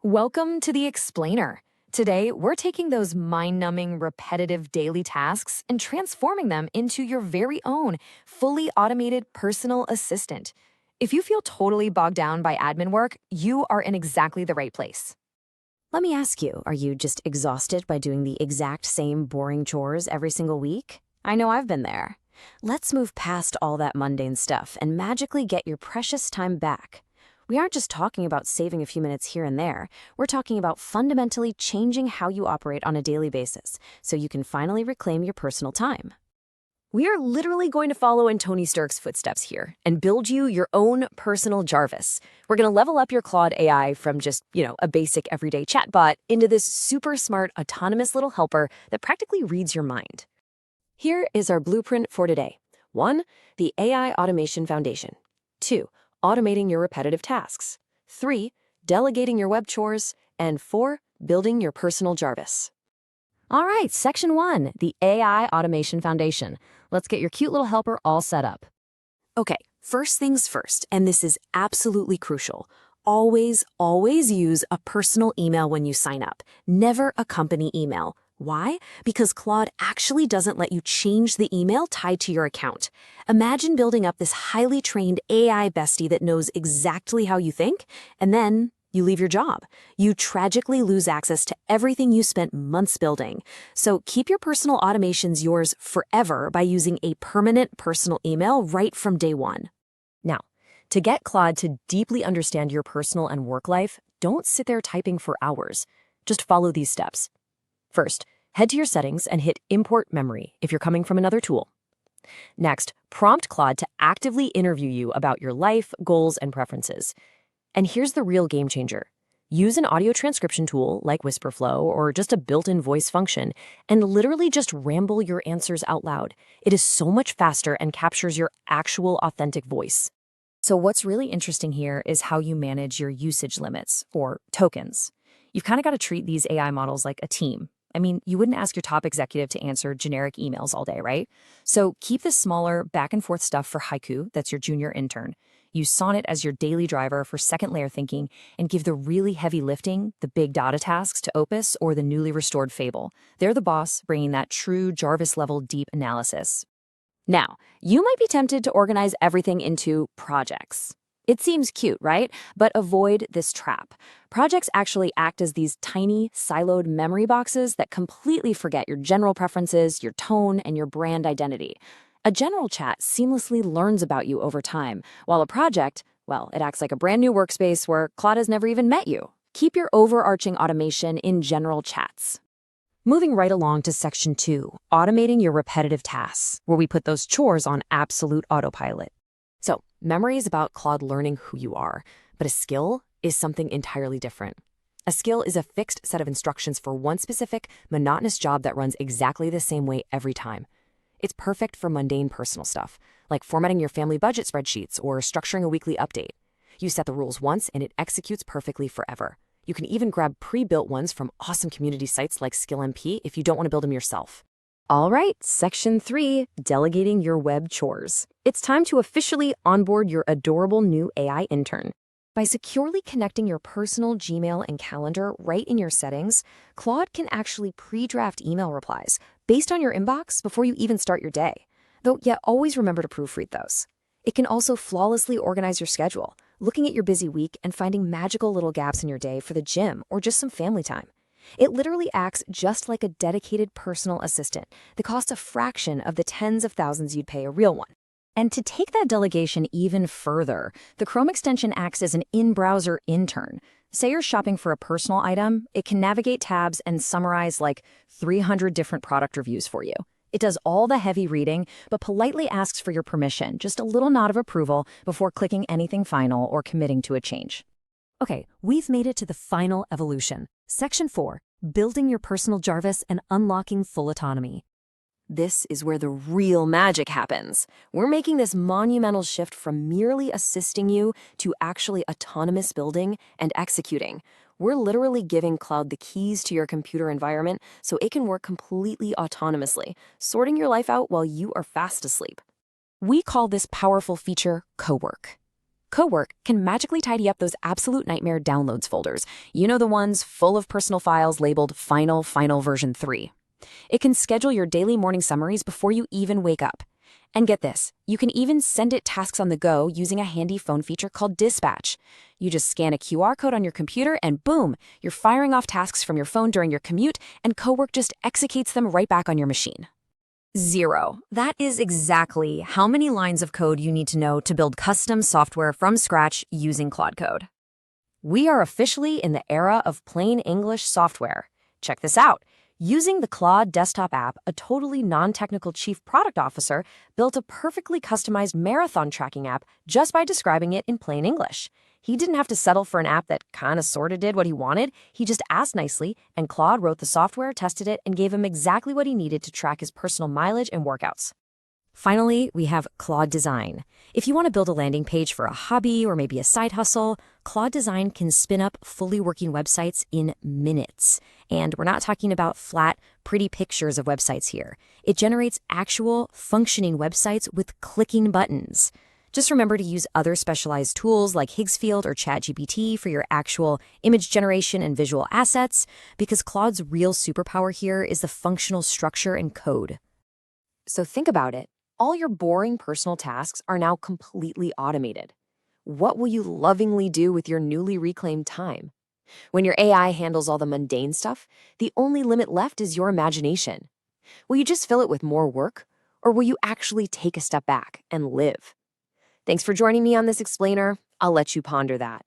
Welcome to the Explainer. Today, we're taking those mind-numbing, repetitive daily tasks and transforming them into your very own, fully automated personal assistant. If you feel totally bogged down by admin work, you are in exactly the right place. Let me ask you, are you just exhausted by doing the exact same boring chores every single week? I know I've been there. Let's move past all that mundane stuff and magically get your precious time back. We aren't just talking about saving a few minutes here and there. We're talking about fundamentally changing how you operate on a daily basis so you can finally reclaim your personal time. We are literally going to follow in Tony Stark's footsteps here and build you your own personal Jarvis. We're going to level up your Claude AI from just, a basic everyday chatbot into this super smart, autonomous little helper that practically reads your mind. Here is our blueprint for today. 1. The AI Automation Foundation. 2. Automating your repetitive tasks. 3. Delegating your web chores. And 4. Building your personal Jarvis. All right, Section 1, the AI Automation Foundation. Let's get your cute little helper all set up. Okay, first things first, and this is absolutely crucial. Always use a personal email when you sign up, never a company email. Why? Because Claude actually doesn't let you change the email tied to your account. Imagine building up this highly trained AI bestie that knows exactly how you think, and then you leave your job. You tragically lose access to everything you spent months building. So keep your personal automations yours forever by using a permanent personal email right from day one. Now, to get Claude to deeply understand your personal and work life, don't sit there typing for hours. Just follow these steps. First, head to your settings and hit Import Memory if you're coming from another tool. Next, prompt Claude to actively interview you about your life, goals, and preferences. And here's the real game changer. Use an audio transcription tool like WhisperFlow or just a built-in voice function and literally just ramble your answers out loud. It is so much faster and captures your actual authentic voice. So what's really interesting here is how you manage your usage limits, or tokens. You've kind of got to treat these AI models like a team. I mean, you wouldn't ask your top executive to answer generic emails all day, right? So keep the smaller back-and-forth stuff for Haiku, that's your junior intern. Use Sonnet as your daily driver for second-layer thinking, and give the really heavy lifting, the big data tasks, to Opus or the newly restored Fable. They're the boss, bringing that true Jarvis-level deep analysis. Now, you might be tempted to organize everything into projects. It seems cute, right? But avoid this trap. Projects actually act as these tiny, siloed memory boxes that completely forget your general preferences, your tone, and your brand identity. A general chat seamlessly learns about you over time, while a project, well, it acts like a brand new workspace where Claude has never even met you. Keep your overarching automation in general chats. Moving right along to Section 2, automating your repetitive tasks, where we put those chores on absolute autopilot. So, memory is about Claude learning who you are, but a skill is something entirely different. A skill is a fixed set of instructions for one specific, monotonous job that runs exactly the same way every time. It's perfect for mundane personal stuff, like formatting your family budget spreadsheets or structuring a weekly update. You set the rules once and it executes perfectly forever. You can even grab pre-built ones from awesome community sites like SkillMP if you don't want to build them yourself. All right, Section 3, delegating your web chores. It's time to officially onboard your adorable new AI intern. By securely connecting your personal Gmail and calendar right in your settings, Claude can actually pre-draft email replies based on your inbox before you even start your day. Though, always remember to proofread those. It can also flawlessly organize your schedule, looking at your busy week and finding magical little gaps in your day for the gym or just some family time. It literally acts just like a dedicated personal assistant that costs a fraction of the tens of thousands you'd pay a real one. And to take that delegation even further, the Chrome extension acts as an in-browser intern. Say you're shopping for a personal item, it can navigate tabs and summarize like 300 different product reviews for you. It does all the heavy reading, but politely asks for your permission, just a little nod of approval before clicking anything final or committing to a change. Okay, we've made it to the final evolution. Section 4, building your personal Jarvis and unlocking full autonomy. This is where the real magic happens. We're making this monumental shift from merely assisting you to actually autonomous building and executing. We're literally giving Claude the keys to your computer environment so it can work completely autonomously, sorting your life out while you are fast asleep. We call this powerful feature Co-work. Co-work can magically tidy up those absolute nightmare downloads folders. You know, the ones full of personal files labeled Final Version 3. It can schedule your daily morning summaries before you even wake up. And get this, you can even send it tasks on the go using a handy phone feature called Dispatch. You just scan a QR code on your computer and boom, you're firing off tasks from your phone during your commute, and Co-work just executes them right back on your machine. 0. That is exactly how many lines of code you need to know to build custom software from scratch using Claude Code. We are officially in the era of plain English software. Check this out. Using the Claude desktop app, a totally non-technical chief product officer built a perfectly customized marathon tracking app just by describing it in plain English. He didn't have to settle for an app that kind of sort of did what he wanted. He just asked nicely, and Claude wrote the software, tested it, and gave him exactly what he needed to track his personal mileage and workouts. Finally, we have Claude Design. If you want to build a landing page for a hobby or maybe a side hustle, Claude Design can spin up fully working websites in minutes. And we're not talking about flat, pretty pictures of websites here. It generates actual, functioning websites with clicking buttons. Just remember to use other specialized tools like Higgsfield or ChatGPT for your actual image generation and visual assets, because Claude's real superpower here is the functional structure and code. So think about it. All your boring personal tasks are now completely automated. What will you lovingly do with your newly reclaimed time? When your AI handles all the mundane stuff, the only limit left is your imagination. Will you just fill it with more work, or will you actually take a step back and live? Thanks for joining me on this explainer. I'll let you ponder that.